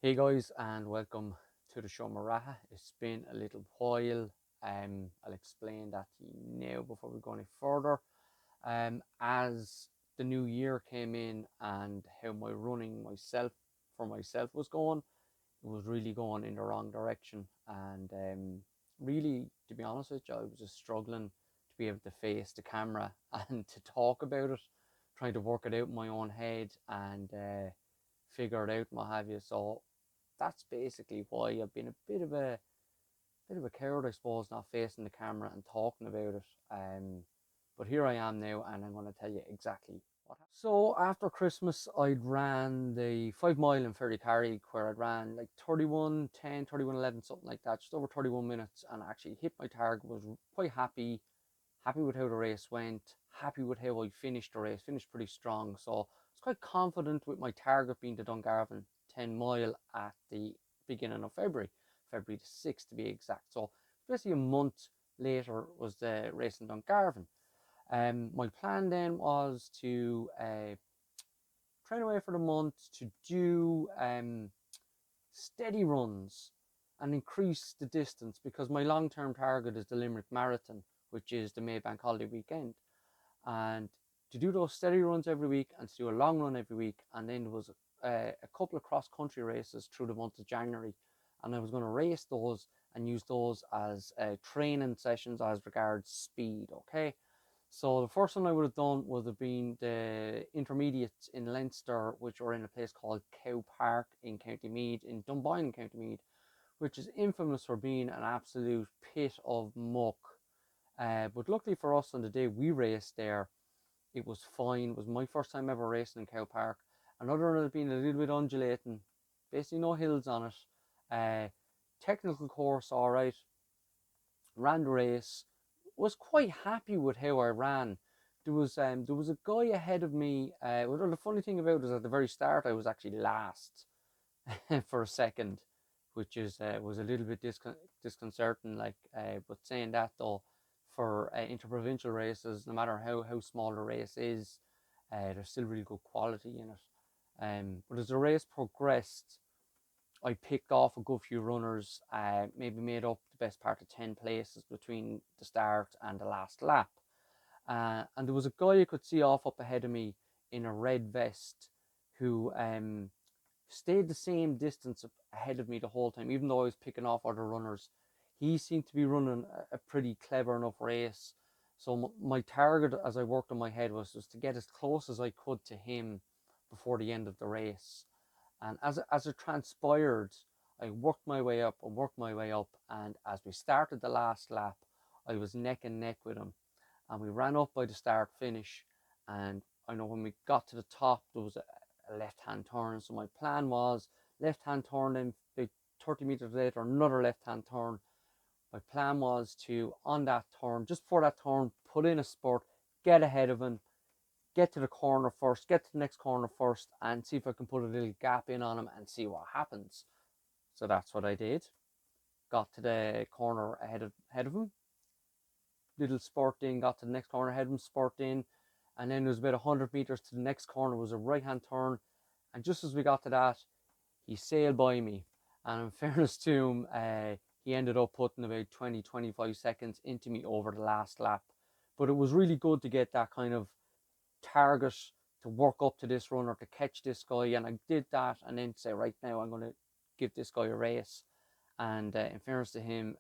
Hey guys, and welcome to the show Maraha. It's been a little while. I'll explain that to you now before we go any further. As the new year came in and how my running myself was going, it was really going in the wrong direction. And really, to be honest with you, I was just struggling to be able to face the camera and to talk about it, trying to work it out in my own head and figure it out and what have you. So that's basically why I've been a bit of a coward, I suppose, not facing the camera and talking about it. But here I am now, and I'm going to tell you exactly what happened. So after Christmas, I'd ran the 5 mile in Ferrycarrig, where I'd ran like 31:10, 31:11, something like that, just over 31 minutes, and actually hit my target. Was quite happy with how the race went, happy with how I finished the race, finished pretty strong. So I was quite confident with my target being the Dungarvan 10 mile at the beginning of February the 6th to be exact. So basically a month later was the race in Dungarvan. My plan then was to train away for the month to do steady runs and increase the distance because my long term target is the Limerick Marathon, which is the May Bank Holiday weekend. And to do those steady runs every week and to do a long run every week. And then there was a couple of cross country races through the month of January. And I was going to race those and use those as training sessions as regards speed. Okay. So the first one I would have done would have been the intermediates in Leinster, which were in a place called Cow Park in County Meath, in Dunboyne in County Meath, which is infamous for being an absolute pit of muck. But luckily for us, on the day we raced there, it was fine. It was my first time ever racing in Cow Park. And other than it being a little bit undulating, basically no hills on it, technical course, all right, ran the race, was quite happy with how I ran. There was a guy ahead of me. Well, the funny thing about it is at the very start I was actually last for a second, which is was a little bit disconcerting. But saying that though, for interprovincial races, no matter how small the race is, there's still really good quality in it. But as the race progressed, I picked off a good few runners, maybe made up the best part of 10 places between the start and the last lap. And there was a guy I could see off up ahead of me in a red vest who stayed the same distance ahead of me the whole time, even though I was picking off other runners. He seemed to be running a pretty clever enough race. So my target, as I worked on my head, was just to get as close as I could to him before the end of the race. And as it transpired, I worked my way up and worked my way up. And as we started the last lap, I was neck and neck with him. And we ran up by the start finish. And I know when we got to the top, there was a left hand turn. So my plan was left hand turn, then 30 meters later, another left hand turn. My plan was to, on that turn, just before that turn, put in a spurt, get ahead of him, get to the corner first, get to the next corner first, and see if I can put a little gap in on him and see what happens. So that's what I did. Got to the corner ahead of him, little spurt in, got to the next corner ahead of him, spurt in, and then it was about 100 meters to the next corner was a right hand turn, and just as we got to that, he sailed by me. And in fairness to him, he ended up putting about 20-25 seconds into me over the last lap. But it was really good to get that kind of target to work up to this runner to catch this guy, and I did that, and then say, right now I'm going to give this guy a race. And in fairness to him,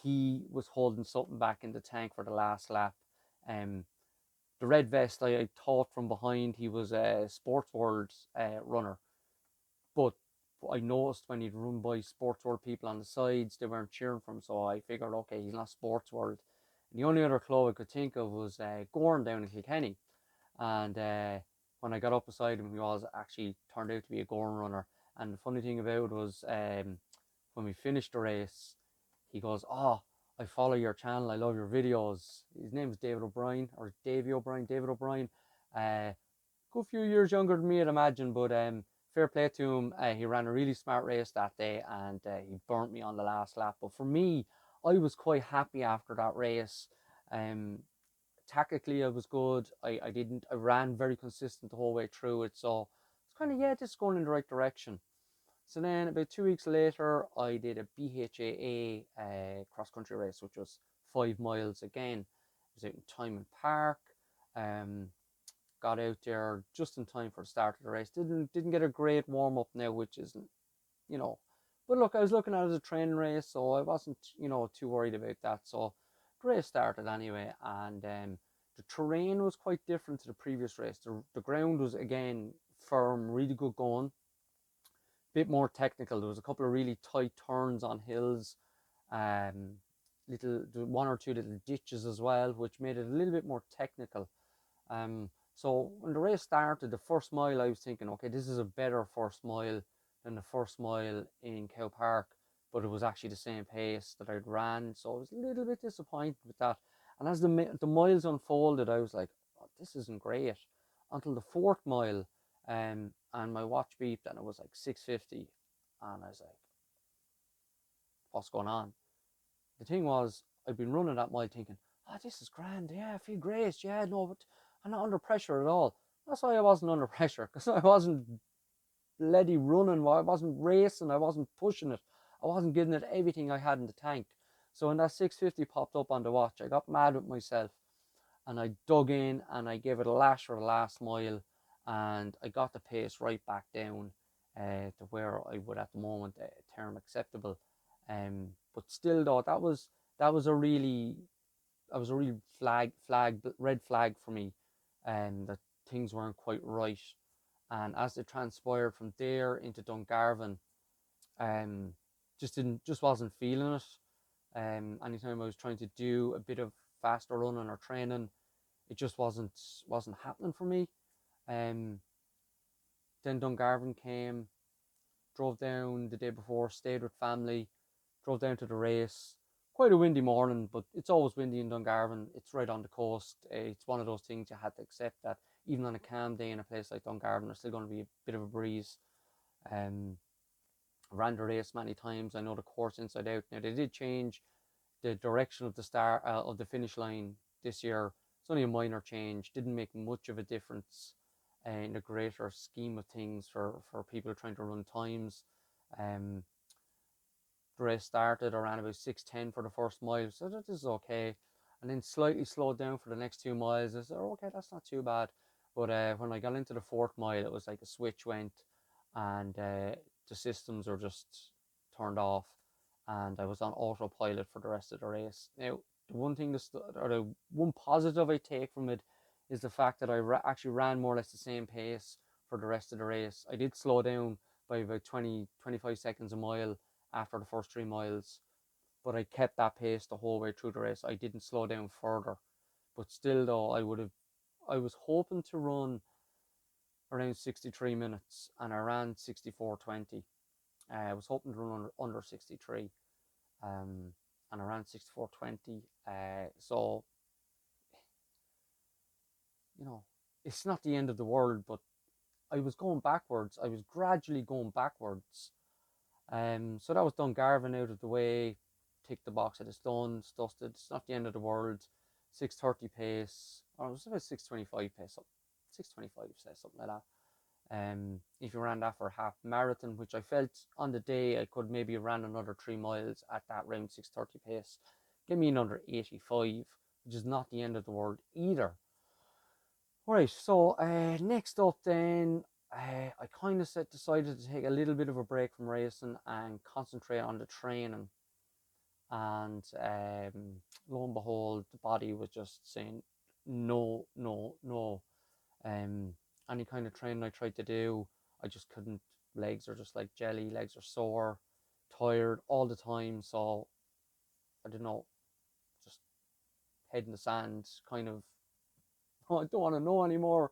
he was holding something back in the tank for the last lap. Um, the red vest, I thought from behind he was a Sports World runner, but I noticed when he'd run by Sports World people on the sides, they weren't cheering for him, so I figured, okay, he's not Sports World. And the only other club I could think of was Gorn down in Kilkenny. And when I got up beside him, he was actually turned out to be a Gorn runner. And the funny thing about it was when we finished the race, he goes, "Oh, I follow your channel. I love your videos." His name is David O'Brien, or Davy O'Brien, David O'Brien. Good few years younger than me, I'd imagine, but fair play to him. He ran a really smart race that day, and he burnt me on the last lap. But for me, I was quite happy after that race. Um, Tactically, I was good. I ran very consistent the whole way through it, so it's kind of, yeah, just going in the right direction. So then about 2 weeks later, I did a BHAA cross country race, which was 5 miles again. It was out in Tymon Park. Um, got out there just in time for the start of the race. Didn't get a great warm up now, which isn't, you know. But look, I was looking at it as a training race, so I wasn't, too worried about that. So the race started anyway, and the terrain was quite different to the previous race. The ground was again firm, really good going, bit more technical. There was a couple of really tight turns on hills, um, one or two little ditches as well, which made it a little bit more technical. So when the race started, the first mile, I was thinking, okay, this is a better first mile than the first mile in Cow Park, but it was actually the same pace that I'd ran, so I was a little bit disappointed with that. And as the miles unfolded, I was like, oh, this isn't great. Until the fourth mile, and my watch beeped, and it was like 6:50, and I was like, what's going on? The thing was, I'd been running that mile thinking, oh, this is grand, yeah, I feel great, yeah, no, but I'm not under pressure at all. That's why I wasn't under pressure, because I wasn't bloody running, I wasn't racing, I wasn't pushing it, I wasn't giving it everything I had in the tank. So when that 6:50 popped up on the watch, I got mad with myself, and I dug in and I gave it a lash for the last mile, and I got the pace right back down to where I would at the moment term acceptable. But still though, that was a really red flag for me, that things weren't quite right. And as it transpired from there into Dungarvan, um, just wasn't feeling it. Anytime I was trying to do a bit of faster running or training, it just wasn't happening for me. Um, then Dungarvan came, drove down the day before, stayed with family, drove down to the race. Quite a windy morning, but it's always windy in Dungarvan. It's right on the coast. It's one of those things you had to accept that even on a calm day in a place like Dungarvan, there's still going to be a bit of a breeze. Um, ran the race many times. I know the course inside out. Now they did change the direction of the start of the finish line this year. It's only a minor change. Didn't make much of a difference in the greater scheme of things for people trying to run times. Um, the race started around about 6:10 for the first mile, so that is okay. And then slightly slowed down for the next 2 miles. I said, oh, okay, that's not too bad. But when I got into the fourth mile, it was like a switch went, and the systems were just turned off, and I was on autopilot for the rest of the race. Now, the one thing or the one positive I take from it is the fact that I actually ran more or less the same pace for the rest of the race. I did slow down by about 20-25 seconds a mile after the first 3 miles, but I kept that pace the whole way through the race. I didn't slow down further, but still though, I was hoping to run around 63 minutes, and I ran 64:20. I was hoping to run under 63, and I ran 64:20. So it's not the end of the world, but I was going backwards. I was gradually going backwards. So that was Dungarvan out of the way. Tick the box. It is done. It's dusted. It's not the end of the world. 6:30 pace, or it was about 6:25 pace. 6:25, say something like that. If you ran that for a half marathon, which I felt on the day I could maybe ran another 3 miles at that round 6:30 pace, give me another 85, which is not the end of the world either. Right, so next up then, I kind of decided to take a little bit of a break from racing and concentrate on the training. And lo and behold, the body was just saying no, no, no. Any kind of training I tried to do, I just couldn't. Legs are just like jelly, legs are sore, tired all the time. So I don't know, just head in the sand, kind of. I don't want to know anymore.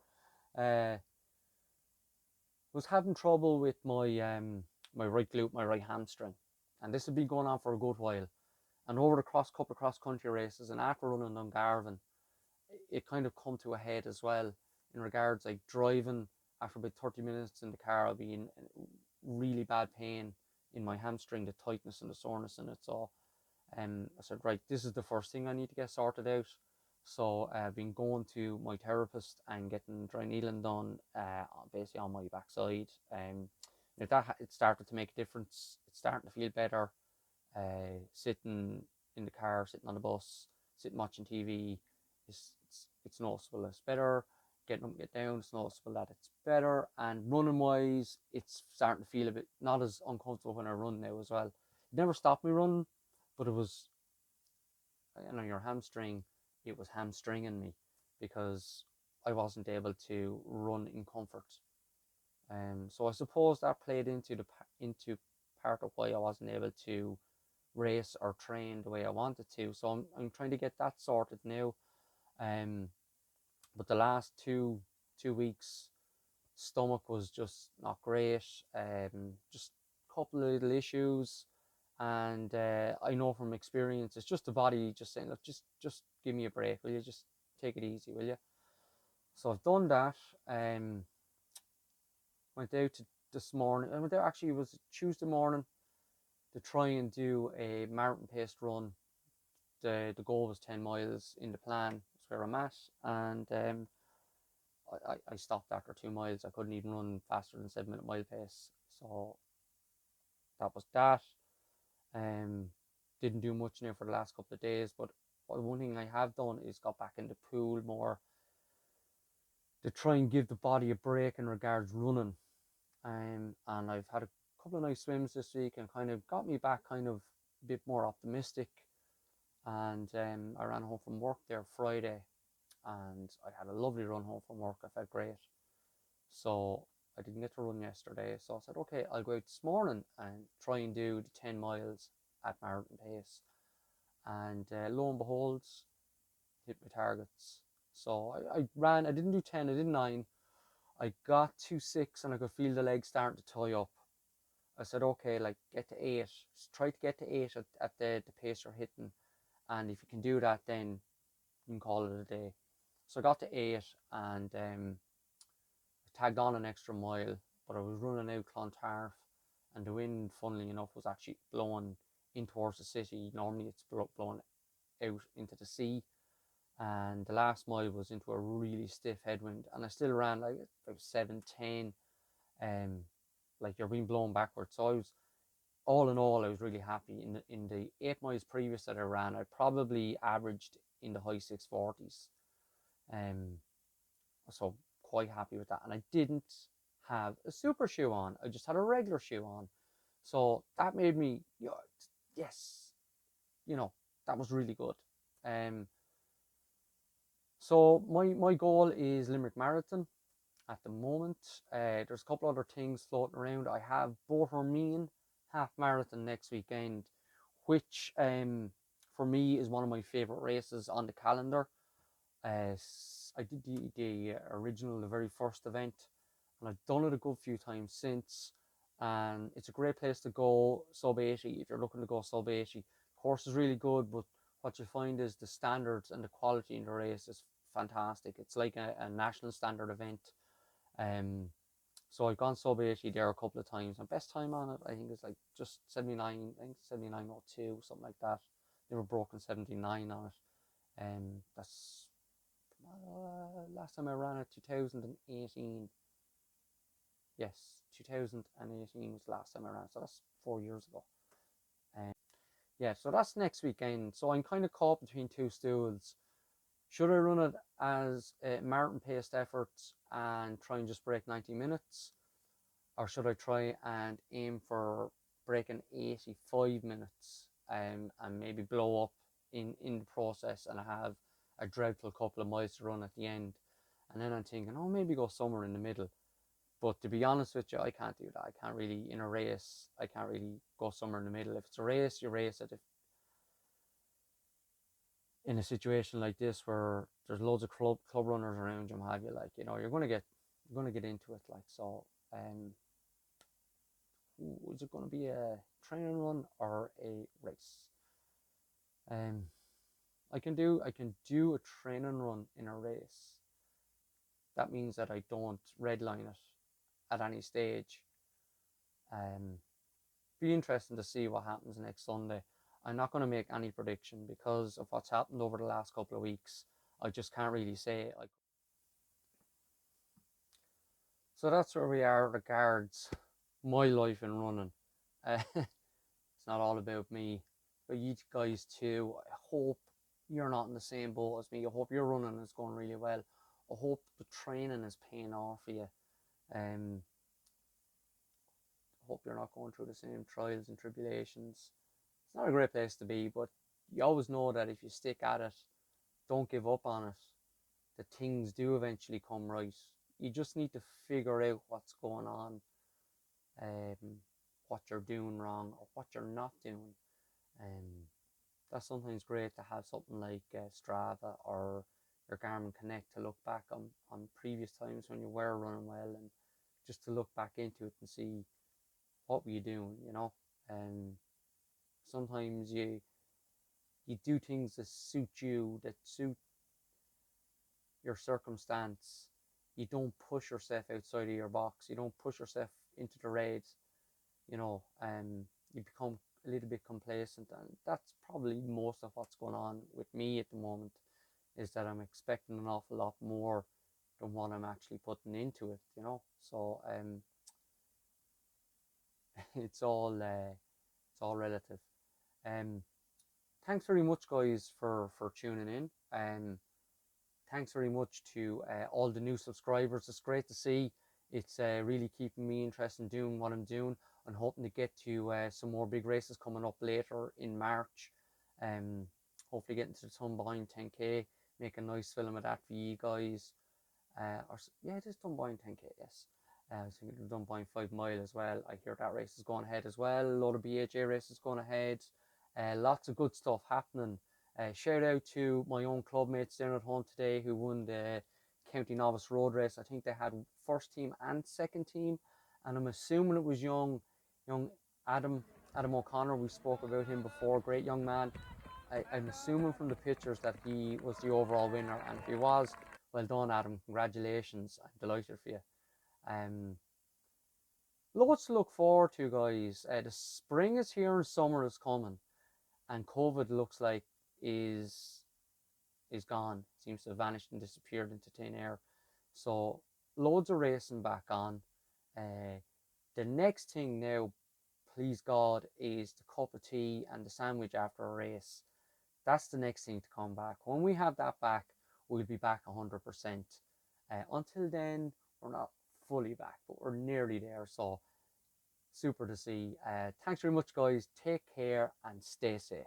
Uh, was having trouble with my right glute, my right hamstring, and this had been going on for a good while. And over the couple of cross country races, and after running on Garvin, it kind of come to a head as well, in regards like driving. After about 30 minutes in the car, I'll be in really bad pain in my hamstring, the tightness and the soreness in it. So I said, right, this is the first thing I need to get sorted out. So I've been going to my therapist and getting dry needling done, basically on my backside, It started to make a difference. It's starting to feel better. Sitting in the car, sitting on the bus, sitting watching TV, it's noticeable. It's better. Getting up, get down, it's noticeable that it's better. And running wise, it's starting to feel a bit not as uncomfortable when I run now as well. It never stopped me running, but it was, your hamstring. It was hamstringing me because I wasn't able to run in comfort. So I suppose that played into part of why I wasn't able to race or train the way I wanted to. So I'm trying to get that sorted now. Um, but the last two weeks, stomach was just not great. Just a couple of little issues, and I know from experience, it's just the body just saying, look, just give me a break, will you? Just take it easy, will you? So I've done that. Went out this morning. I went out, actually, it was Tuesday morning, to try and do a marathon paced run. The goal was 10 miles in the plan. That's where I'm at. And I stopped after 2 miles. I couldn't even run faster than 7 minute mile pace. So that was that. Um, didn't do much now for the last couple of days. But one thing I have done is got back in the pool more to try and give the body a break in regards running. And I've had a couple of nice swims this week and kind of got me back kind of a bit more optimistic. And I ran home from work there Friday, and I had a lovely run home from work. I felt great. So I didn't get to run yesterday, so I said, okay, I'll go out this morning and try and do the 10 miles at marathon pace. And lo and behold, hit my targets. So I didn't do 10, I did 9. I got to 6 and I could feel the legs starting to tie up. I said, okay, like, get to 8. Try to get to 8 at the pace you're hitting. And if you can do that, then you can call it a day. So I got to 8, and I tagged on an extra mile, but I was running out Clontarf, and the wind, funnily enough, was actually blowing in towards the city. Normally it's blowing out into the sea, and the last mile was into a really stiff headwind, and I still ran like 7:10, like you're being blown backwards. So I was, all in all, I was really happy. In the 8 miles previous that I ran, I probably averaged in the high 640s. Um, so quite happy with that. And I didn't have a super shoe on. I just had a regular shoe on. So that made me, yes, that was really good. Um, so my goal is Limerick Marathon at the moment. There's a couple other things floating around. I have Bohermean half marathon next weekend, which for me is one of my favorite races on the calendar. I did the original, the very first event, and I've done it a good few times since. And it's a great place to go sub 80 if you're looking to go sub 80. Course is really good, but what you find is the standards and the quality in the race is fantastic. It's like a national standard event. Um, so I've gone sub 80 there a couple of times. My best time on it, I think, is like just 79. I think 79:02, something like that. Never broken 79 on it. That's last time I ran it, 2018. Yes, 2018 was the last time I ran it, so that's 4 years ago. Um, yeah, so that's next weekend. So I'm kind of caught between two stools. Should I run it as a marathon paced effort and try and just break 90 minutes? Or should I try and aim for breaking 85 minutes, and maybe blow up in the process and have a dreadful couple of miles to run at the end? And then I'm thinking, oh, maybe go somewhere in the middle. But to be honest with you, I can't do that. I can't really, in a race, I can't really go somewhere in the middle. If it's a race, you race it. If in a situation like this where there's loads of club runners around you, have you, like, you're gonna get into it, like. So is it going to be a training run or a race? um I can do a training run in a race. That means that I don't redline it at any stage. Be interesting to see what happens next Sunday. I'm not going to make any prediction because of what's happened over the last couple of weeks. I just can't really say. So that's where we are regards my life in running. It's not all about me, but you guys too. I hope you're not in the same boat as me. I hope your running is going really well. I hope the training is paying off for you. Um, I hope you're not going through the same trials and tribulations. It's not a great place to be, but you always know that if you stick at it, don't give up on it, that things do eventually come right. You just need to figure out what's going on, um, what you're doing wrong or what you're not doing. Um, that's sometimes great to have something like Strava or your Garmin Connect to look back on previous times when you were running well, and just to look back into it and see what were you doing, you know. And sometimes you do things that suit you, that suit your circumstance. You don't push yourself outside of your box. You don't push yourself into the raids, you know, and you become a little bit complacent. And that's probably most of what's going on with me at the moment, is that I'm expecting an awful lot more than what I'm actually putting into it, you know. So it's all relative. Um, thanks very much, guys, for tuning in. Thanks very much to all the new subscribers. It's great to see. It's really keeping me interested in doing what I'm doing. I'm hoping to get to some more big races coming up later in March. Um, hopefully getting to the Tumbine 10K, make a nice film of that for you guys. Yeah, just Dunboyne 10K, yes. I was thinking of Dunboyne 5 Mile as well. I hear that race is going ahead as well. A lot of BHA races going ahead. Lots of good stuff happening. Shout out to my own clubmates down at home today who won the County Novice Road Race. I think they had first team and second team, and I'm assuming it was young Adam O'Connor. We spoke about him before. Great young man. I'm assuming from the pictures that he was the overall winner, and if he was, well done, Adam. Congratulations. I'm delighted for you. Um, Loads to look forward to, guys. The spring is here and summer is coming, and COVID looks like is is gone. Seems to have vanished and disappeared into thin air. So loads of racing back on. The next thing now, please God, is the cup of tea and the sandwich after a race. That's the next thing to come back. When we have that back, we'll be back 100%. Until then, we're not fully back, but we're nearly there. So super to see. Thanks very much, guys. Take care and stay safe.